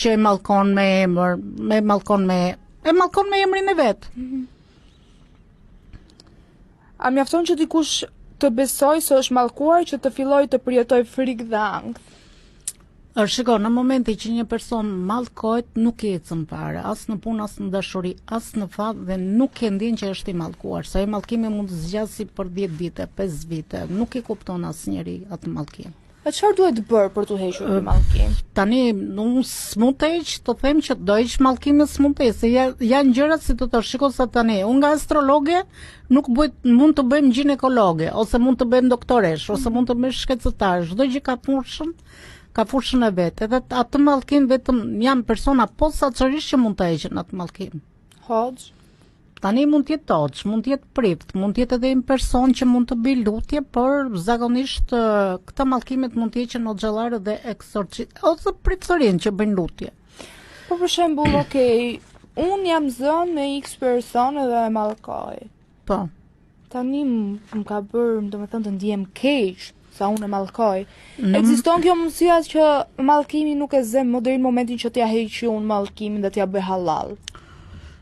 që e mallkon me emër, e mallkon me emrin e vet. A mjafton që dikush të besoj se është mallkuar që të filloj të përjetoj frikë dhe ankth? Shiko, në momenti që një person mallkohet, nuk e ecën fare, as në punë, as në dashuri, as në fat dhe nuk e ndjen që është i mallkuar. Sa i mallkimi mund të zgjasë për 10 vite, 5 vite, nuk e kupton asnjëri atë mallkim. A çfarë duhet bërë për të hequr ky mallkim? Tani, unë s'mund të heq, të them që do heq mallkimin, s'mund të heq, se janë gjërat si të shiko sa tani. Unë nga astrologe nuk mund të bëjmë ginekologe, ose mund të bëjmë doktoresh, ose mund të bëjmë shkencëtar, çdo gjë ka fushën e vet. Edhe atë mallkim vetëm janë persona posaçërisht që mund të heqin atë mallkim. Hoxh. Tani mund të jetë hoxh, mund të jetë prift, mund të jetë edhe një person që mund të bëj lutje, por zakonisht këta mallkimet mund të heqin hoxhallarë dhe eksorcistë ose pritërin që bëjnë lutje. Po për shembull, okay, un jam zënë me X person dhe e mallkoj. Po. Tani më ka bërë, domethënë të ndihem keq sa unë e mallkoj. Ekziston kjo mundësia që mallkimi nuk e zem më deri në momentin që t'ja heqi unë mallkimin dhe t'ja bëj halal?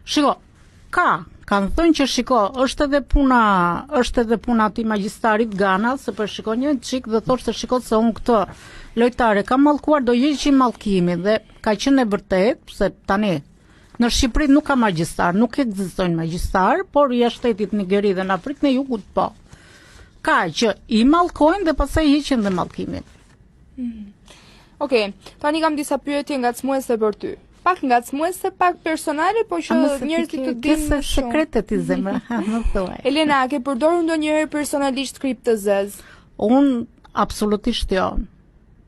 Shiko, kanë thënë që shiko, është edhe puna ti magjistarit Gana, se për shiko një çik dhe thoshte shiko se unë këtë lojtare kam mallkuar, do heqi mallkimin dhe ka qenë e vërtet, se tani në Shqipëri nuk ka magjistar, nuk ekzistojnë magjistar, por jashtë shtetit Nigeri dhe në Afrikën e Jugut po. Ka që i mallkojnë dhe pastaj heqin dhe mallkimin. Okej, tani kam disa pyetje ngacmuese për ty. Pak ngacmuese, pak personale, po që njerëzit të dinë më shumë. Sekrete ti zemra, më thuaj. Elena, a ke përdorur ndonjëherë personalisht kriptë të zez? Unë absolutisht jo.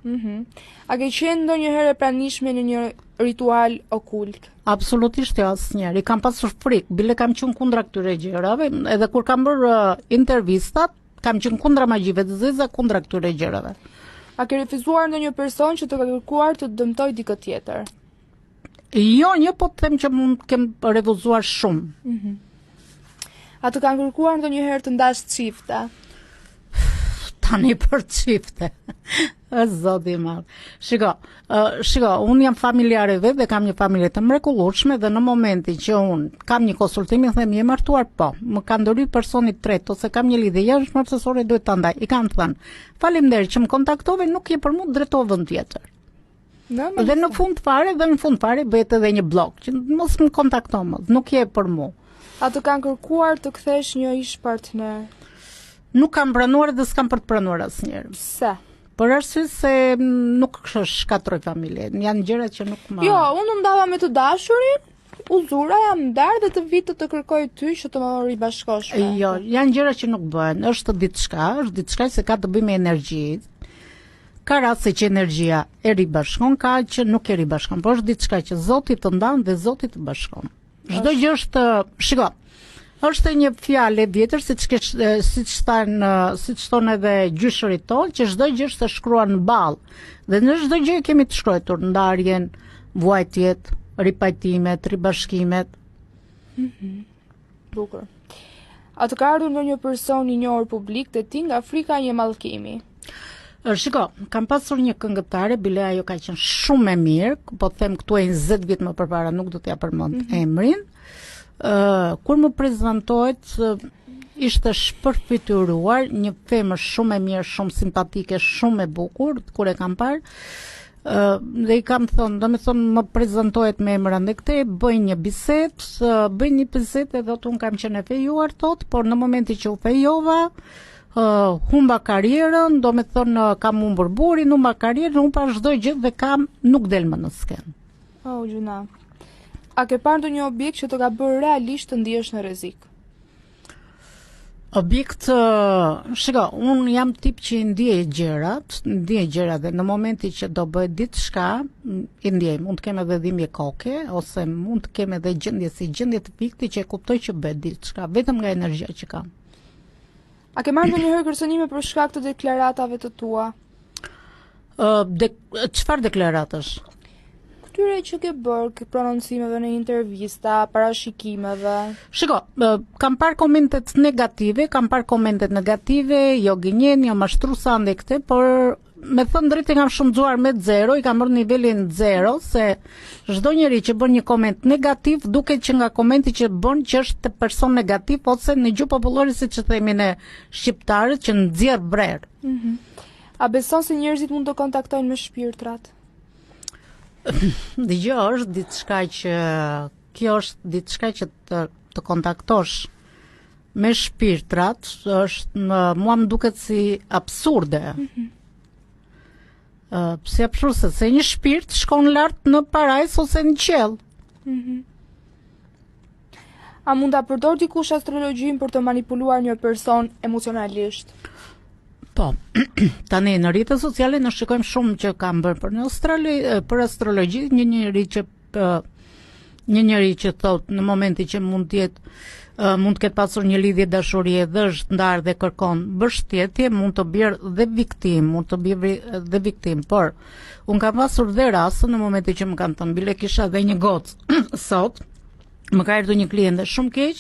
A ke qenë ndonjëherë e pranishme në një ritual okult? Absolutisht jo, asnjëherë. I kam pasur frikë, bile kam qenë kundra këtyre gjërave, edhe kur kam bërë intervistat, kam qenë kundra magjive të zeza, kundra këtyre gjërave. A ke refuzuar ndonjë person që të ka kërkuar të dëmtoj dikë tjetër? Jo, një po të them që mund kem refuzuar shumë. A të kanë kërkuar ndonjëherë të ndash çifte? Tani për çifte. Zoti i madh. Shiko, unë jam familjare vetë dhe kam një familje të mrekullueshme dhe në momentin që unë kam një konsultim i them je martuar, po, më ka ndërhyr personi tret ose kam një lidhje jashtëmartësore duhet ta ndaj. I kam thënë, faleminderit që më kontaktove, nuk je për mua, drejtova vend tjetër. Dhe në fund fare bëhet edhe një blok, që mos më kontakto më, nuk je për mua. A të kanë kërkuar të kthesh një ish partner? Nuk kam pranuar dhe s'kam për të pranuar asnjëherë. Pse? Për arsye se nuk shkatroj familjen, janë gjëra që nuk më... Jo, unë ndava me të dashurin, uzura jam ndar dhe të vitë të kërkoj ty që të më ribashkosh. Jo, janë gjëra që nuk bëhen, është diçka se ka të bëjë me energji. Ka raste që energjia e ribashkon, ka që nuk e ribashkon, por është diçka që Zoti të ndan dhe Zoti të bashkon. Çdo gjë është, shiko, është një fjalë e vjetër siç thonë edhe gjyshërit tonë, që çdo gjë është e shkruar në ball. Dhe në çdo gjë kemi të shkruar ndarjen, vuajtjet, ripajtimet, ribashkimet. Bukur. A të ka ardhur ndonjë person i njohur publik te ti nga frika e një mallkimi? Shiko, kam pasur një këngëtare, bile ajo ka qenë shumë e mirë, po them këtu e 20 vjet më përpara, nuk do t'ja përmend emrin. Kur më prezantohet, ishte shpërfituar një femër shumë e mirë, shumë simpatike, shumë e bukur, kur e kam parë. Dhe i kam thënë, më prezantohet me emra ndë këte, bëj një bisedë, edhe unë kam qenë e fejuar tot, por në momenti që u fejova, humba karierën, kam humbur burin, humba karierën, humba çdo gjë dhe nuk del më në skenë. Oh, gjuna. A ke parë ndonjë objekt që të ka bërë realisht të ndihesh në rrezik? Objekt, shiko, unë jam tip që i ndjej gjërat dhe në momenti që do bëhet diçka, i ndjej, mund të kem edhe dhimbje koke, ose mund të kem edhe gjendje të fikti që e kuptoj që bëhet diçka, vetëm nga energjia që kam. A ke marrë ndonjëherë kërcënime për shkak të deklaratave të tua? Çfarë deklaratash? Këtyre që ke bërë, ke prononcimeve në intervista, parashikimeve. Shiko, kam parë komentet negative, jo gënjen, jo mashtruesa ndaj këte, por me thënë drejtë kam shumëzuar me 0, i kam bërë nivelin 0, se çdo njeri që bën një koment negativ, duket që nga komenti që bën që është person negativ, ose në gjuhë popullore siç e themi ne shqiptarët, që nxjerr brer. A beson se njerëzit mund të kontaktojnë me shpirtrat? Dgjoj, është diçka që kjo është diçka që të kontaktosh me shpirtrat, është mua më duket si absurde. Si absurde, se një shpirt shkon lart në parajs ose në qiell. A mund ta përdor dikush astrologjin për të manipuluar një person emocionalisht? Po, tani në rrjetet sociale ne shikojmë shumë që kanë bërë për astrologji, një njeri që thot në momenti që mund të ketë pasur një lidhje dashurie dhe është ndarë dhe kërkon mbështetje, mund të bjerë dhe viktim, por unë kam pasur dhe rastën në momenti që më kanë thënë bile kisha dhe një gocë sot, më ka erdhur një kliente shumë keq.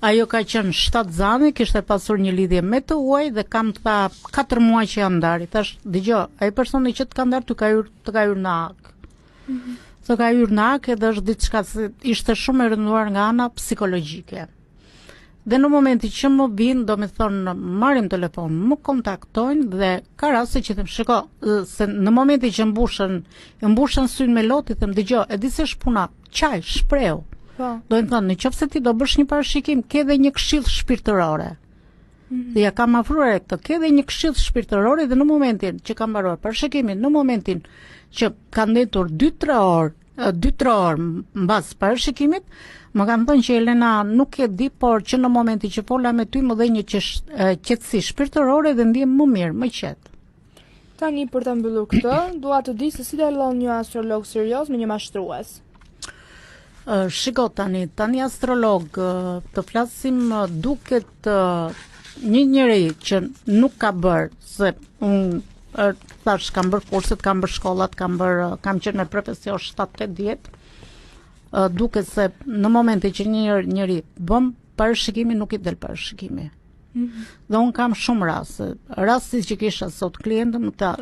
Ajo ka qenë 7 zane, kishte pasur një lidhje me të huaj dhe kam të tha 4 muaj që janë ndarë. Thash, dëgjoj, ai personi që të ka ndarë të ka hyrë në ak. Të ka hyrë në ak edhe është diçka se ishte shumë e rënduar nga ana psikologjike. Dhe në momenti që më vinë, do me thonë, marrim telefon, më kontaktojnë dhe ka raste që them, shiko, se në momenti që mbushën synë me lot, i them, dëgjoj, e di se shpuna, qaj, shpreu. Do të thonë, nëse ti do bësh një parashikim, ke dhe një këshill shpirtërore. Dhe ja kam afruar këtë, ke dhe një këshill shpirtërore dhe në momentin që kam mbaruar parashikimin, në momentin që ka ndetur 2-3 orë mbas parashikimit, më kanë thënë që Elena nuk e di, por që në momentin që fola me ty më dhe një qetësi shpirtërore dhe ndihem më mirë, më qetë. Tani për ta mbyllur këtë, dua të di se si dallon një astrolog serioz me një mashtrues. Shiko tani astrolog, të flasim duket një njeri që nuk ka bërë, se unë thash kam bërë kurset, kam bërë shkollat, kam qenë me profesion 7-8 vjet, duket se në momenti që një njeri bën parashikimi, nuk i del parashikimi. Dhe unë kam shumë raste që kisha sot klientëm, ta